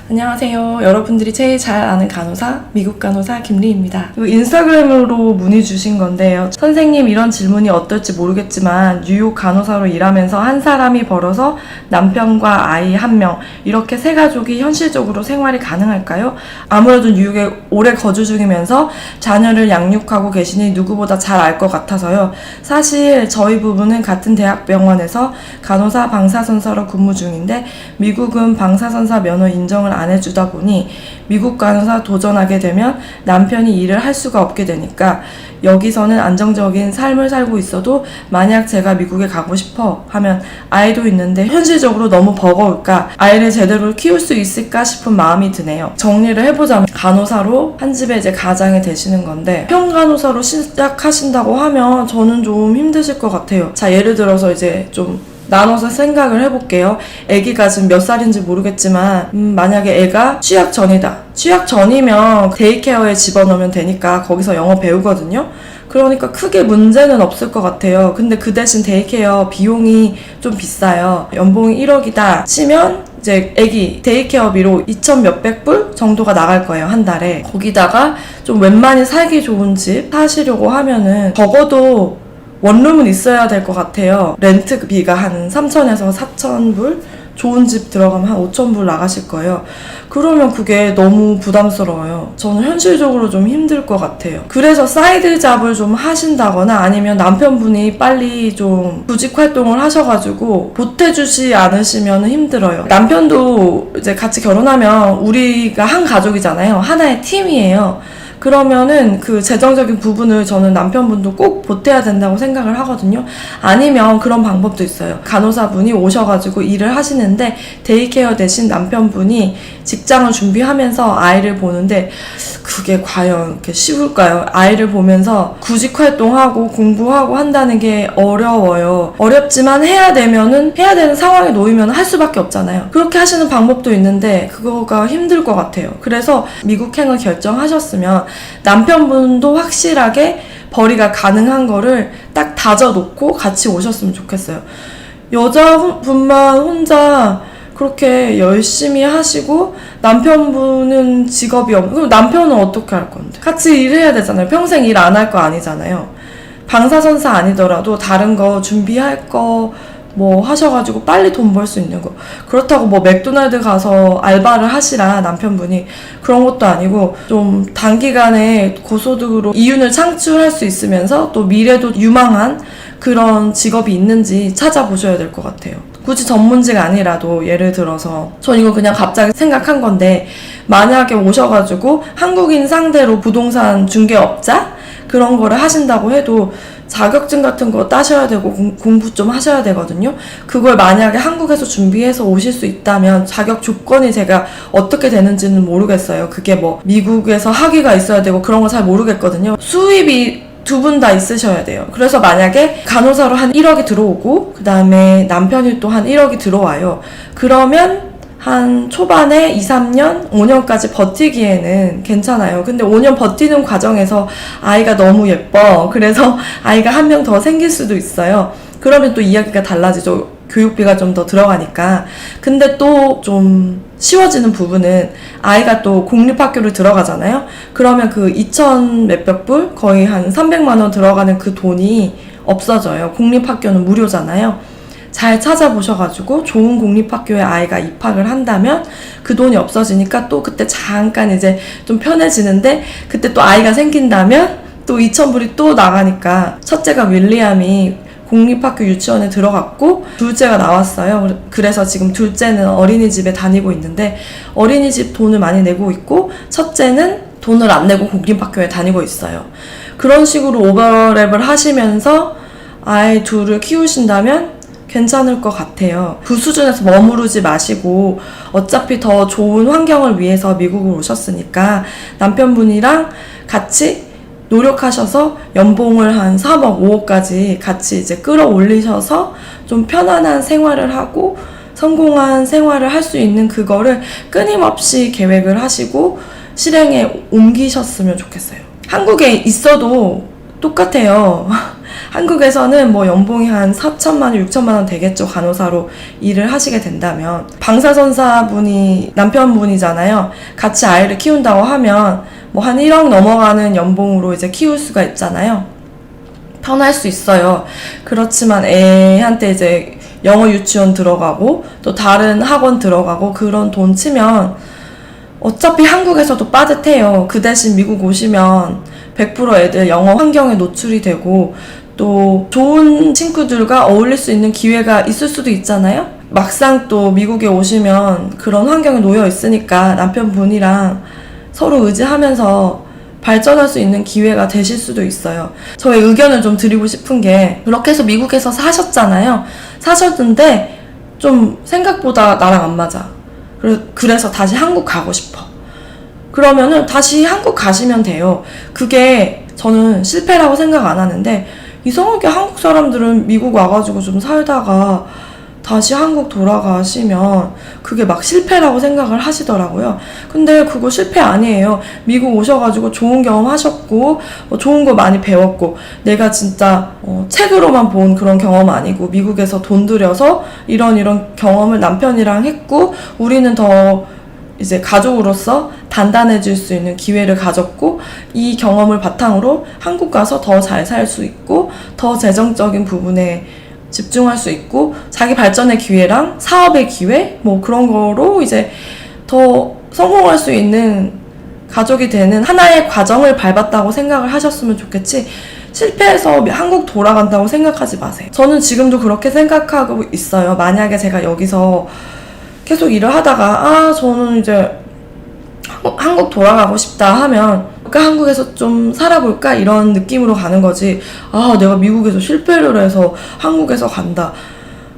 안녕하세요. 여러분들이 제일 잘 아는 간호사, 미국 간호사 김리입니다. 인스타그램으로 문의 주신 건데요. 선생님, 이런 질문이 어떨지 모르겠지만 뉴욕 간호사로 일하면서 한 사람이 벌어서 남편과 아이 1명 이렇게 세 가족이 현실적으로 생활이 가능할까요? 아무래도 뉴욕에 오래 거주 중이면서 자녀를 양육하고 계시니 누구보다 잘 알 것 같아서요. 사실 저희 부부는 같은 대학병원에서 간호사 방사선사로 근무 중인데 미국은 방사선사 면허 인정을 안 해주다 보니 미국 간호사 도전하게 되면 남편이 일을 할 수가 없게 되니까 여기서는 안정적인 삶을 살고 있어도 만약 제가 미국에 가고 싶어 하면 아이도 있는데 현실적으로 너무 버거울까, 아이를 제대로 키울 수 있을까 싶은 마음이 드네요. 정리를 해보자면 간호사로 한 집에 이제 가장이 되시는 건데 평간호사로 시작하신다고 하면 저는 좀 힘드실 것 같아요. 자, 예를 들어서 이제 좀 나눠서 생각을 해볼게요. 아기가 지금 몇 살인지 모르겠지만 만약에 애가 취약 전이다. 취약 전이면 데이케어에 집어넣으면 되니까 거기서 영어 배우거든요. 그러니까 크게 문제는 없을 것 같아요. 근데 그 대신 데이케어 비용이 좀 비싸요. 연봉이 1억이다 치면 이제 애기 데이케어비로 2,000 몇백 불 정도가 나갈 거예요, 한 달에. 거기다가 좀 웬만히 살기 좋은 집 사시려고 하면은 적어도 원룸은 있어야 될 것 같아요. 렌트비가 한 3,000에서 4,000불? 좋은 집 들어가면 한 5,000불 나가실 거예요. 그러면 그게 너무 부담스러워요. 저는 현실적으로 좀 힘들 것 같아요. 그래서 사이드 잡을 좀 하신다거나 아니면 남편분이 빨리 좀 구직 활동을 하셔가지고 보태주지 않으시면 힘들어요. 남편도 이제 같이 결혼하면 우리가 한 가족이잖아요. 하나의 팀이에요. 그러면은 그 재정적인 부분을 저는 남편분도 꼭 보태야 된다고 생각을 하거든요. 아니면 그런 방법도 있어요. 간호사분이 오셔가지고 일을 하시는데 데이케어 대신 남편분이 직장을 준비하면서 아이를 보는데 그게 과연 이렇게 쉬울까요? 아이를 보면서 구직 활동하고 공부하고 한다는 게 어려워요. 어렵지만 해야 되면은 해야 되는 상황에 놓이면 할 수밖에 없잖아요. 그렇게 하시는 방법도 있는데 그거가 힘들 것 같아요. 그래서 미국행을 결정하셨으면 남편분도 확실하게 벌이가 가능한 거를 딱 다져놓고 같이 오셨으면 좋겠어요. 여자분만 혼자 그렇게 열심히 하시고 남편분은 직업이 없고 그럼 남편은 어떻게 할 건데? 같이 일해야 되잖아요. 평생 일 안 할 거 아니잖아요. 방사선사 아니더라도 다른 거 준비할 거 뭐 하셔가지고 빨리 돈 벌 수 있는 거. 그렇다고 뭐 맥도날드 가서 알바를 하시라 남편분이 그런 것도 아니고 좀 단기간에 고소득으로 이윤을 창출할 수 있으면서 또 미래도 유망한 그런 직업이 있는지 찾아보셔야 될 것 같아요. 굳이 전문직 아니라도 예를 들어서 전 이거 그냥 갑자기 생각한 건데 만약에 오셔가지고 한국인 상대로 부동산 중개업자 그런 거를 하신다고 해도 자격증 같은 거 따셔야 되고 공부 좀 하셔야 되거든요. 그걸 만약에 한국에서 준비해서 오실 수 있다면 자격 조건이 제가 어떻게 되는지는 모르겠어요. 그게 뭐 미국에서 학위가 있어야 되고 그런 거 잘 모르겠거든요. 수입이 두 분 다 있으셔야 돼요. 그래서 만약에 간호사로 한 1억이 들어오고 그 다음에 남편이 또 한 1억이 들어와요. 그러면 한 초반에 2, 3년, 5년까지 버티기에는 괜찮아요. 근데 5년 버티는 과정에서 아이가 너무 예뻐. 그래서 아이가 한 명 더 생길 수도 있어요. 그러면 또 이야기가 달라지죠. 교육비가 좀 더 들어가니까. 근데 또 좀 쉬워지는 부분은 아이가 또 공립학교를 들어가잖아요. 그러면 그 2,000 몇백 불? 거의 한 300만 원 들어가는 그 돈이 없어져요. 공립학교는 무료잖아요. 잘 찾아보셔가지고 좋은 공립학교에 아이가 입학을 한다면 그 돈이 없어지니까 또 그때 잠깐 이제 좀 편해지는데 그때 또 아이가 생긴다면 또 2,000불이 또 나가니까 첫째가 윌리엄이 공립학교 유치원에 들어갔고 둘째가 나왔어요. 그래서 지금 둘째는 어린이집에 다니고 있는데 어린이집 돈을 많이 내고 있고 첫째는 돈을 안 내고 공립학교에 다니고 있어요. 그런 식으로 오버랩을 하시면서 아이 둘을 키우신다면 괜찮을 것 같아요. 그 수준에서 머무르지 마시고 어차피 더 좋은 환경을 위해서 미국을 오셨으니까 남편분이랑 같이 노력하셔서 연봉을 한 3억, 5억까지 같이 이제 끌어올리셔서 좀 편안한 생활을 하고 성공한 생활을 할 수 있는 그거를 끊임없이 계획을 하시고 실행에 옮기셨으면 좋겠어요. 한국에 있어도 똑같아요. 한국에서는 뭐 연봉이 한 4천만 원, 6천만 원 되겠죠. 간호사로 일을 하시게 된다면. 방사선사분이 남편분이잖아요. 같이 아이를 키운다고 하면 뭐 한 1억 넘어가는 연봉으로 이제 키울 수가 있잖아요. 편할 수 있어요. 그렇지만 애한테 이제 영어 유치원 들어가고 또 다른 학원 들어가고 그런 돈 치면 어차피 한국에서도 빠듯해요. 그 대신 미국 오시면 100% 애들 영어 환경에 노출이 되고 또 좋은 친구들과 어울릴 수 있는 기회가 있을 수도 있잖아요. 막상 또 미국에 오시면 그런 환경에 놓여 있으니까 남편분이랑 서로 의지하면서 발전할 수 있는 기회가 되실 수도 있어요. 저의 의견을 좀 드리고 싶은 게 그렇게 해서 미국에서 사셨잖아요. 사셨는데 좀 생각보다 나랑 안 맞아. 그래서 다시 한국 가고 싶어. 그러면은 다시 한국 가시면 돼요. 그게 저는 실패라고 생각 안 하는데 이상하게 한국 사람들은 미국 와가지고 좀 살다가 다시 한국 돌아가시면 그게 막 실패라고 생각을 하시더라고요. 근데 그거 실패 아니에요. 미국 오셔가지고 좋은 경험 하셨고 좋은 거 많이 배웠고 내가 진짜 책으로만 본 그런 경험 아니고 미국에서 돈 들여서 이런 경험을 남편이랑 했고 우리는 더 이제 가족으로서 단단해질 수 있는 기회를 가졌고 이 경험을 바탕으로 한국 가서 더 잘 살 수 있고 더 재정적인 부분에 집중할 수 있고 자기 발전의 기회랑 사업의 기회 뭐 그런 거로 이제 더 성공할 수 있는 가족이 되는 하나의 과정을 밟았다고 생각을 하셨으면 좋겠지 실패해서 한국 돌아간다고 생각하지 마세요. 저는 지금도 그렇게 생각하고 있어요. 만약에 제가 여기서 계속 일을 하다가 저는 이제 한국 돌아가고 싶다 하면 한국에서 좀 살아볼까 이런 느낌으로 가는 거지. 내가 미국에서 실패를 해서 한국에서 간다,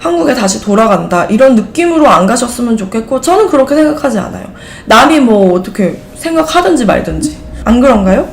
한국에 다시 돌아간다 이런 느낌으로 안 가셨으면 좋겠고 저는 그렇게 생각하지 않아요. 남이 뭐 어떻게 생각하든지 말든지. 안 그런가요?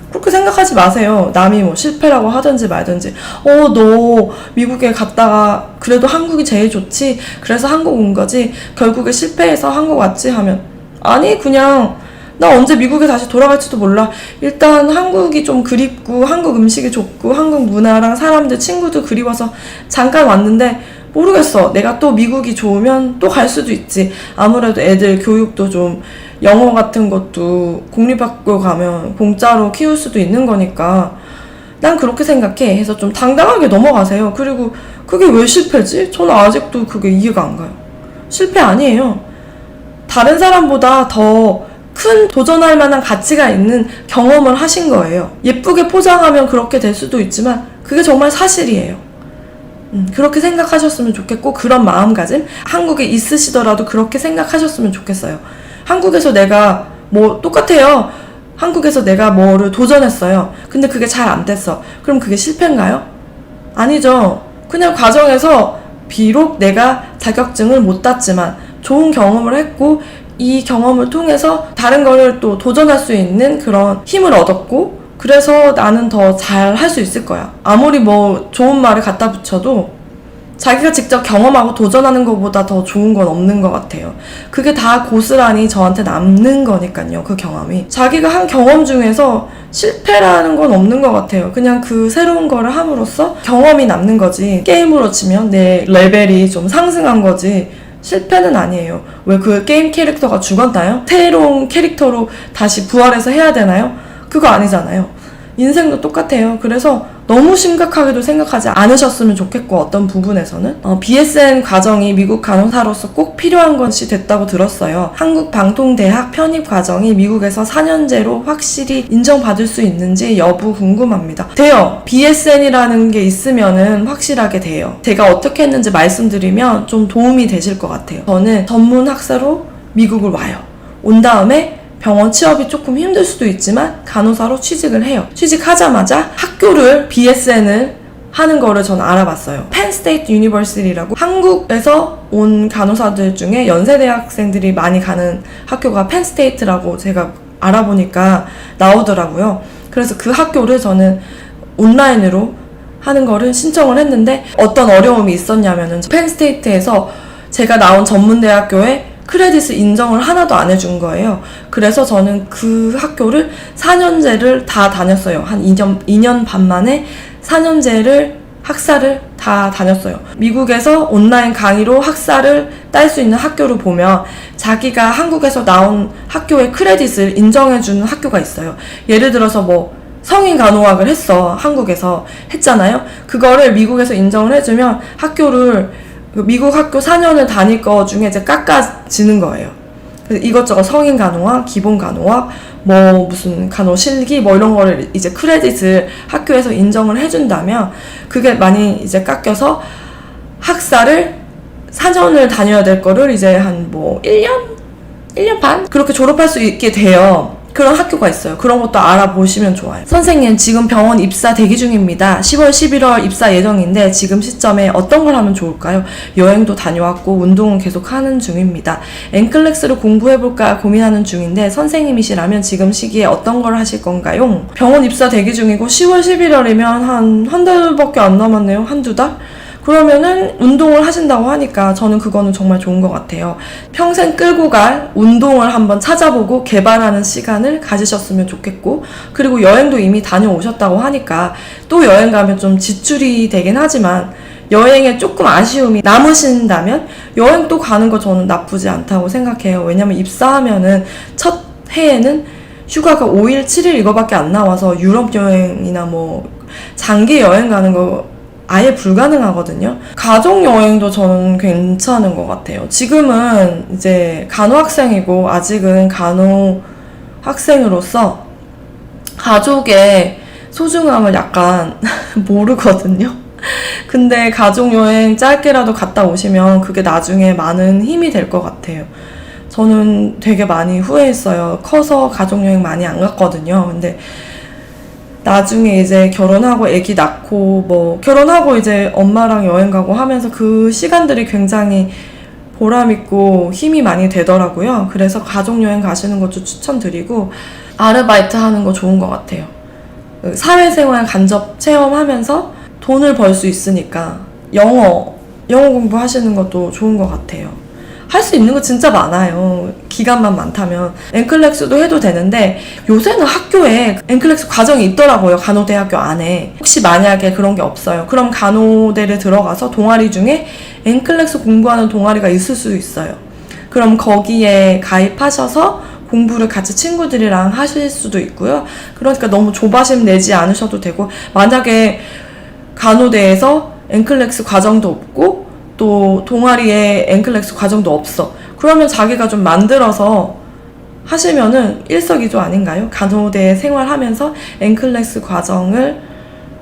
그렇게 생각하지 마세요. 남이 뭐 실패라고 하든지 말든지 너 미국에 갔다가 그래도 한국이 제일 좋지 그래서 한국 온 거지 결국에 실패해서 한국 왔지 하면 아니 그냥 나 언제 미국에 다시 돌아갈지도 몰라. 일단 한국이 좀 그립고 한국 음식이 좋고 한국 문화랑 사람들 친구도 그리워서 잠깐 왔는데 모르겠어. 내가 또 미국이 좋으면 또 갈 수도 있지. 아무래도 애들 교육도 좀 영어 같은 것도 공립학교 가면 공짜로 키울 수도 있는 거니까 난 그렇게 생각해. 해서 좀 당당하게 넘어가세요. 그리고 그게 왜 실패지? 저는 아직도 그게 이해가 안 가요. 실패 아니에요. 다른 사람보다 더 큰 도전할 만한 가치가 있는 경험을 하신 거예요. 예쁘게 포장하면 그렇게 될 수도 있지만 그게 정말 사실이에요. 그렇게 생각하셨으면 좋겠고 그런 마음가짐 한국에 있으시더라도 그렇게 생각하셨으면 좋겠어요. 한국에서 내가 뭐 똑같아요. 한국에서 내가 뭐를 도전했어요. 근데 그게 잘 안 됐어. 그럼 그게 실패인가요? 아니죠. 그냥 과정에서 비록 내가 자격증을 못 땄지만 좋은 경험을 했고 이 경험을 통해서 다른 거를 또 도전할 수 있는 그런 힘을 얻었고 그래서 나는 더 잘 할 수 있을 거야. 아무리 뭐 좋은 말을 갖다 붙여도 자기가 직접 경험하고 도전하는 것보다 더 좋은 건 없는 것 같아요. 그게 다 고스란히 저한테 남는 거니까요. 그 경험이 자기가 한 경험 중에서 실패라는 건 없는 것 같아요. 그냥 그 새로운 거를 함으로써 경험이 남는 거지 게임으로 치면 내 레벨이 좀 상승한 거지 실패는 아니에요. 왜 그 게임 캐릭터가 죽었나요? 새로운 캐릭터로 다시 부활해서 해야 되나요? 그거 아니잖아요. 인생도 똑같아요. 그래서 너무 심각하게도 생각하지 않으셨으면 좋겠고 어떤 부분에서는 BSN 과정이 미국 간호사로서 꼭 필요한 것이 됐다고 들었어요. 한국방통대학 편입 과정이 미국에서 4년제로 확실히 인정받을 수 있는지 여부 궁금합니다. 돼요. BSN이라는 게 있으면은 확실하게 돼요. 제가 어떻게 했는지 말씀드리면 좀 도움이 되실 것 같아요. 저는 전문 학사로 미국을 와요. 온 다음에 병원 취업이 조금 힘들 수도 있지만 간호사로 취직을 해요. 취직하자마자 학교를 BSN을 하는 거를 전 알아봤어요. 펜 스테이트 유니버시티라고 한국에서 온 간호사들 중에 연세대학생들이 많이 가는 학교가 펜 스테이트라고 제가 알아보니까 나오더라고요. 그래서 그 학교를 저는 온라인으로 하는 거를 신청을 했는데 어떤 어려움이 있었냐면은 펜 스테이트에서 제가 나온 전문대학교에 크레딧을 인정을 하나도 안 해준 거예요. 그래서 저는 그 학교를 4년제를 다 다녔어요. 한 2년 반 만에 4년제를 학사를 다 다녔어요. 미국에서 온라인 강의로 학사를 딸 수 있는 학교를 보면 자기가 한국에서 나온 학교의 크레딧을 인정해주는 학교가 있어요. 예를 들어서 뭐 성인 간호학을 했어. 한국에서 했잖아요. 그거를 미국에서 인정을 해주면 학교를 미국 학교 4년을 다닐 거 중에 이제 깎아지는 거예요. 그래서 이것저것 성인 간호학, 기본 간호학, 뭐 무슨 간호 실기 뭐 이런 거를 이제 크레딧을 학교에서 인정을 해준다면 그게 많이 이제 깎여서 학사를 4년을 다녀야 될 거를 이제 한 뭐 1년 반? 그렇게 졸업할 수 있게 돼요. 그런 학교가 있어요. 그런 것도 알아보시면 좋아요. 선생님, 지금 병원 입사 대기 중입니다. 10월, 11월 입사 예정인데 지금 시점에 어떤 걸 하면 좋을까요? 여행도 다녀왔고 운동은 계속 하는 중입니다. 엔클렉스를 공부해볼까 고민하는 중인데 선생님이시라면 지금 시기에 어떤 걸 하실 건가요? 병원 입사 대기 중이고 10월, 11월이면 한 달밖에 안 남았네요. 한두 달? 그러면은 운동을 하신다고 하니까 저는 그거는 정말 좋은 것 같아요. 평생 끌고 갈 운동을 한번 찾아보고 개발하는 시간을 가지셨으면 좋겠고, 그리고 여행도 이미 다녀오셨다고 하니까 또 여행 가면 좀 지출이 되긴 하지만 여행에 조금 아쉬움이 남으신다면 여행 또 가는 거 저는 나쁘지 않다고 생각해요. 왜냐면 입사하면은 첫 해에는 휴가가 5일, 7일 이거밖에 안 나와서 유럽 여행이나 뭐 장기 여행 가는 거 아예 불가능하거든요. 가족 여행도 저는 괜찮은 것 같아요. 지금은 이제 간호학생이고 아직은 간호학생으로서 가족의 소중함을 약간 모르거든요. 근데 가족 여행 짧게라도 갔다 오시면 그게 나중에 많은 힘이 될 것 같아요. 저는 되게 많이 후회했어요. 커서 가족 여행 많이 안 갔거든요. 근데 나중에 이제 결혼하고 아기 낳고 뭐 결혼하고 이제 엄마랑 여행 가고 하면서 그 시간들이 굉장히 보람있고 힘이 많이 되더라고요. 그래서 가족여행 가시는 것도 추천드리고 아르바이트 하는 거 좋은 것 같아요. 사회생활 간접 체험하면서 돈을 벌 수 있으니까 영어 공부하시는 것도 좋은 것 같아요. 할 수 있는 거 진짜 많아요. 기간만 많다면. 엔클렉스도 해도 되는데 요새는 학교에 엔클렉스 과정이 있더라고요. 간호대학교 안에. 혹시 만약에 그런 게 없어요. 그럼 간호대를 들어가서 동아리 중에 엔클렉스 공부하는 동아리가 있을 수 있어요. 그럼 거기에 가입하셔서 공부를 같이 친구들이랑 하실 수도 있고요. 그러니까 너무 조바심 내지 않으셔도 되고, 만약에 간호대에서 엔클렉스 과정도 없고 또 동아리에 엔클렉스 과정도 없어. 그러면 자기가 좀 만들어서 하시면은 일석이조 아닌가요? 간호대 생활하면서 엔클렉스 과정을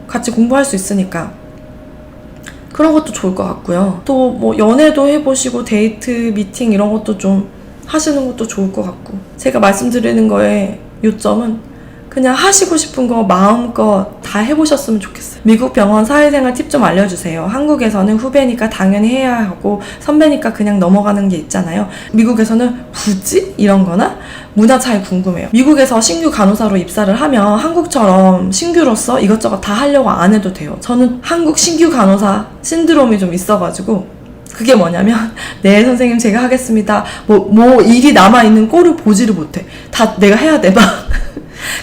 같이 공부할 수 있으니까 그런 것도 좋을 것 같고요. 또 뭐 연애도 해보시고 데이트, 미팅 이런 것도 좀 하시는 것도 좋을 것 같고, 제가 말씀드리는 거에 요점은 그냥 하시고 싶은 거 마음껏 다 해보셨으면 좋겠어요. 미국 병원 사회생활 팁 좀 알려주세요. 한국에서는 후배니까 당연히 해야 하고 선배니까 그냥 넘어가는 게 있잖아요. 미국에서는 굳이? 이런 거나 문화 차이 궁금해요. 미국에서 신규 간호사로 입사를 하면 한국처럼 신규로서 이것저것 다 하려고 안 해도 돼요. 저는 한국 신규 간호사 신드롬이 좀 있어가지고, 그게 뭐냐면 네 선생님 제가 하겠습니다. 뭐 일이 남아있는 꼴을 보지를 못해. 다 내가 해야 돼. 막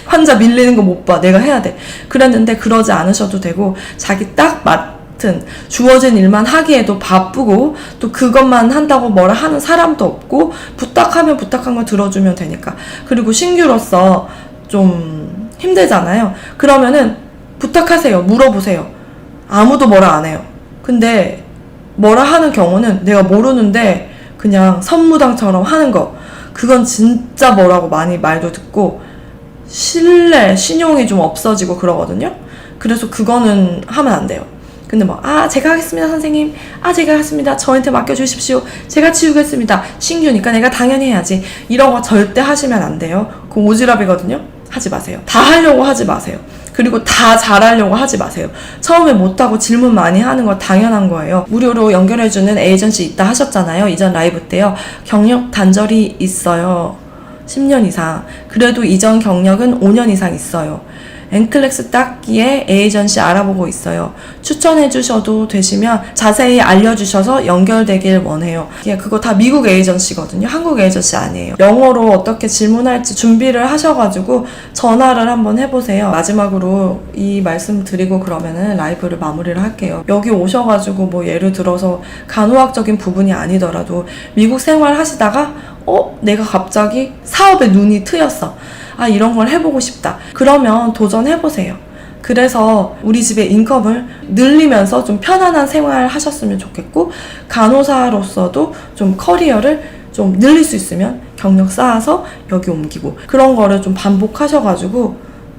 환자 밀리는 거 못 봐. 내가 해야 돼. 그랬는데 그러지 않으셔도 되고, 자기 딱 맡은 주어진 일만 하기에도 바쁘고 또 그것만 한다고 뭐라 하는 사람도 없고 부탁하면 부탁한 거 들어주면 되니까. 그리고 신규로서 좀 힘들잖아요. 그러면은 부탁하세요. 물어보세요. 아무도 뭐라 안 해요. 근데 뭐라 하는 경우는 내가 모르는데 그냥 선무당처럼 하는 거, 그건 진짜 뭐라고 많이 말도 듣고 신용이 좀 없어지고 그러거든요. 그래서 그거는 하면 안 돼요. 근데 제가 하겠습니다 선생님, 제가 하겠습니다, 저한테 맡겨주십시오, 제가 치우겠습니다, 신규니까 내가 당연히 해야지, 이런 거 절대 하시면 안 돼요. 그거 오지랖이거든요. 하지 마세요. 다 하려고 하지 마세요. 그리고 다 잘하려고 하지 마세요. 처음에 못하고 질문 많이 하는 거 당연한 거예요. 무료로 연결해주는 에이전시 있다 하셨잖아요. 이전 라이브 때요. 경력 단절이 있어요. 10년 이상. 그래도 이전 경력은 5년 이상 있어요. 엔클렉스 닦기에 에이전시 알아보고 있어요. 추천해 주셔도 되시면 자세히 알려주셔서 연결되길 원해요. 그거 다 미국 에이전시거든요. 한국 에이전시 아니에요. 영어로 어떻게 질문할지 준비를 하셔가지고 전화를 한번 해보세요. 마지막으로 이 말씀 드리고 그러면은 라이브를 마무리를 할게요. 여기 오셔가지고 뭐 예를 들어서 간호학적인 부분이 아니더라도 미국 생활 하시다가 내가 갑자기 사업에 눈이 트였어. 이런 걸 해보고 싶다. 그러면 도전해보세요. 그래서 우리 집의 인컴을 늘리면서 좀 편안한 생활 하셨으면 좋겠고, 간호사로서도 좀 커리어를 좀 늘릴 수 있으면 경력 쌓아서 여기 옮기고, 그런 거를 좀 반복하셔가지고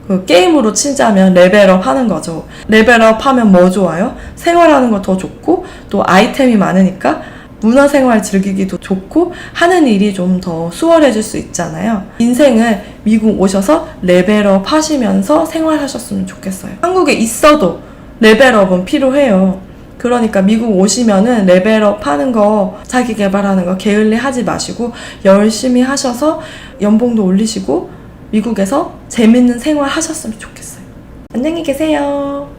그 게임으로 치자면 레벨업 하는 거죠. 레벨업 하면 뭐 좋아요? 생활하는 거 더 좋고, 또 아이템이 많으니까 문화생활 즐기기도 좋고 하는 일이 좀 더 수월해질 수 있잖아요. 인생을 미국 오셔서 레벨업 하시면서 생활하셨으면 좋겠어요. 한국에 있어도 레벨업은 필요해요. 그러니까 미국 오시면은 레벨업 하는 거, 자기 개발하는 거 게을리 하지 마시고 열심히 하셔서 연봉도 올리시고 미국에서 재밌는 생활 하셨으면 좋겠어요. 안녕히 계세요.